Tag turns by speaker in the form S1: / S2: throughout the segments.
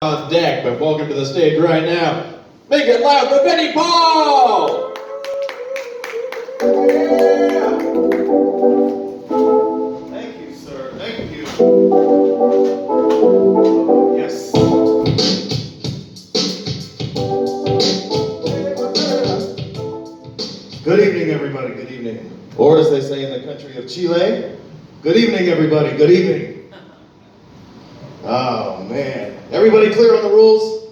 S1: On deck, but welcome to the stage right now. Make it loud for Vinnie Paul!
S2: Yeah. Thank you, sir. Thank you. Yes. Good evening, everybody. Good evening. Or as they say in the country of Chile, good evening, everybody. Good evening. Oh, man. Everybody clear on the rules?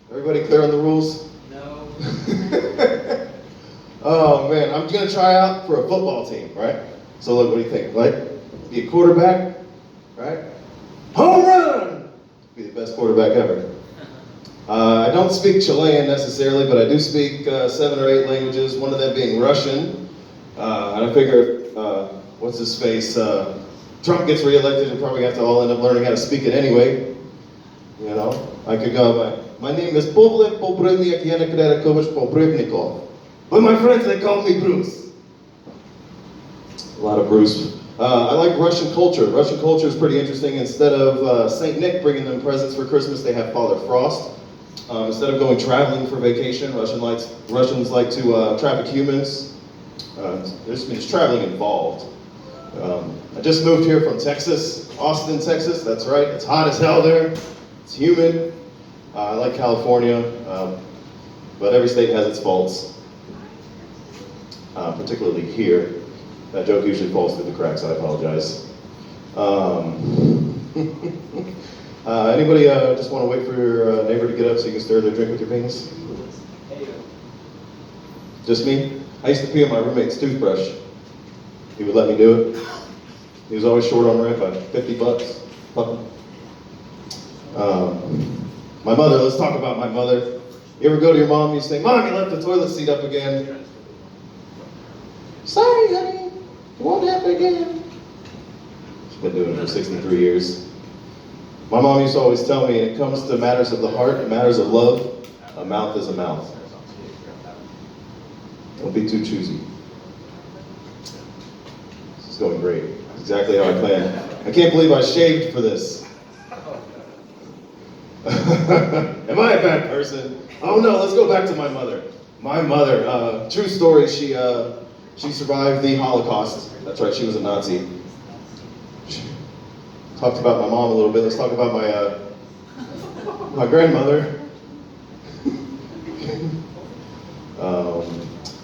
S2: Everybody clear on the rules?
S3: No.
S2: Oh, man. I'm going to try out for a football team, right? So look, what do you think? Like, be a quarterback, right? Home run! Be the best quarterback ever. I don't speak Chilean necessarily, but I do speak 7 or 8 languages, one of them being Russian. And I figure, what's his face? Trump gets reelected, we'll probably have to all end up learning how to speak it anyway. You know, I could go, my name is Povle Pobrivniak Yannick Pobrivnikov. But my friends, they call me Bruce. A lot of Bruce. I like Russian culture. Russian culture is pretty interesting. Instead of St. Nick bringing them presents for Christmas, they have Father Frost. Instead of going traveling for vacation, Russians like to traffic humans. There's traveling involved. I just moved here from Texas, Austin, Texas. That's right. It's hot as hell there. It's humid. I like California, but every state has its faults, particularly here. That joke usually falls through the cracks. I apologize. Anybody just want to wait for your neighbor to get up so you can stir their drink with your penis? Just me? I used to pee on my roommate's toothbrush. He would let me do it. He was always short on rent by $50. Fuck. My mother, let's talk about my mother. You ever go to your mom and you say, Mom, you left the toilet seat up again. Sorry, honey. It won't happen again. She's been doing it for 63 years. My mom used to always tell me, when it comes to matters of the heart and matters of love, a mouth is a mouth. Don't be too choosy. This is going great. Exactly how I planned. I can't believe I shaved for this. Am I a bad person? Oh no, let's go back to my mother. My mother, true story, she survived the Holocaust. That's right, she was a Nazi. Talked about my mom a little bit. Let's talk about my grandmother.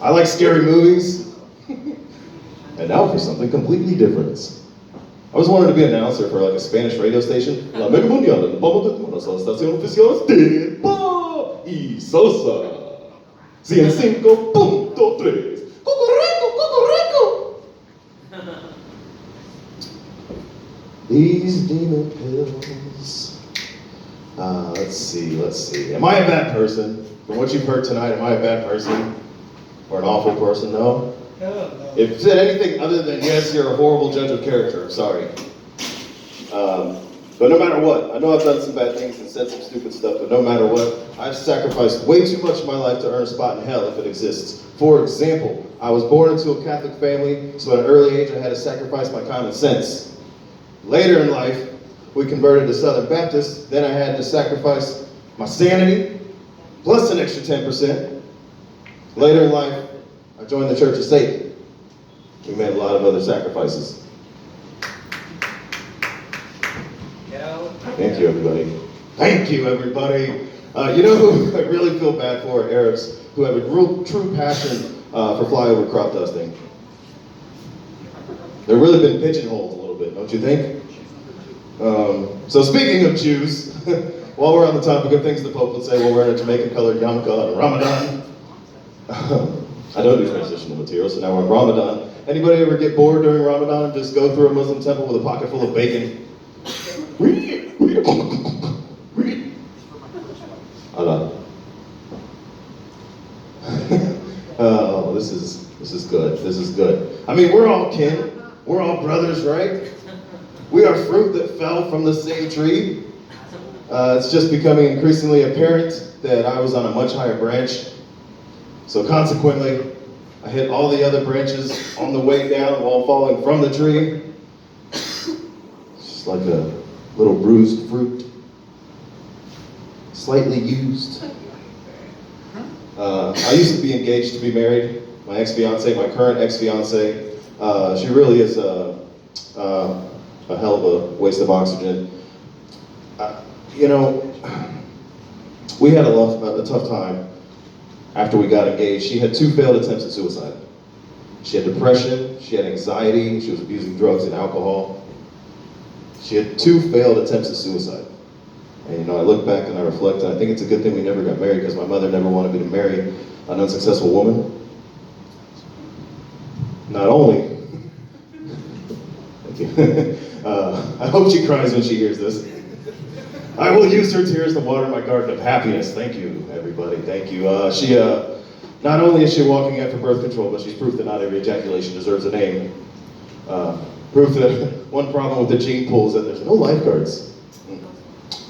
S2: I like scary movies. And now for something completely different. I always wanted to be an announcer for like a Spanish radio station. La Mega Mundial, vamos a la estación oficial de Pa y Sosa. 105.3. Cucurrico, cucurrico. These demon pills. Let's see. Am I a bad person? From what you've heard tonight, am I a bad person? Or an awful person? No? If you said anything other than yes, you're a horrible judge of character, I'm sorry. But no matter what, I know I've done some bad things and said some stupid stuff, but no matter what, I've sacrificed way too much of my life to earn a spot in hell if it exists. For example, I was born into a Catholic family, so at an early age I had to sacrifice my common sense. Later in life, we converted to Southern Baptist, then I had to sacrifice my sanity, plus an extra 10%. Later in life, I joined the Church of Satan. We made a lot of other sacrifices. Thank you, everybody. Thank you, everybody. You know who I really feel bad for? Arabs who have a real true passion for flyover crop dusting. They've really been pigeonholed a little bit, don't you think? So speaking of Jews, while we're on the topic of things the Pope would say while wearing a Jamaican-colored yarmulke on Ramadan, I don't do transitional material, so now we're on Ramadan. Anybody ever get bored during Ramadan and just go through a Muslim temple with a pocket full of bacon? Allah. Oh, this is good. This is good. I mean, we're all kin. We're all brothers, right? We are fruit that fell from the same tree. It's just becoming increasingly apparent that I was on a much higher branch. So consequently, I hit all the other branches on the way down while falling from the tree. Just like a little bruised fruit. slightly used. I used to be engaged to be married. My ex-fiance, my current ex-fiance, she really is a hell of a waste of oxygen. You know, we had a tough time after we got engaged. She had 2 failed attempts at suicide. She had depression, she had anxiety, she was abusing drugs and alcohol. She had 2 failed attempts at suicide. And you know, I look back and I reflect, and I think it's a good thing we never got married, because my mother never wanted me to marry an unsuccessful woman. Not only, thank you. I hope she cries when she hears this. I will use her tears to water my garden of happiness. Thank you, everybody. Thank you. Not only is she walking out for birth control, but she's proof that not every ejaculation deserves a name. Proof that one problem with the gene pool is that there's no lifeguards.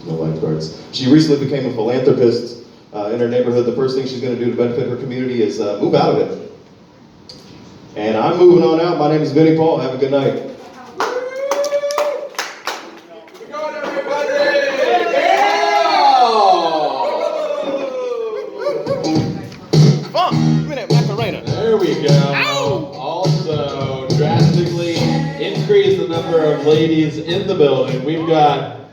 S2: No lifeguards. She recently became a philanthropist in her neighborhood. The first thing she's going to do to benefit her community is move out of it. And I'm moving on out. My name is Vinnie Paul. Have a good night.
S1: There we go. Ow! Also, drastically increase the number of ladies in the building. We've got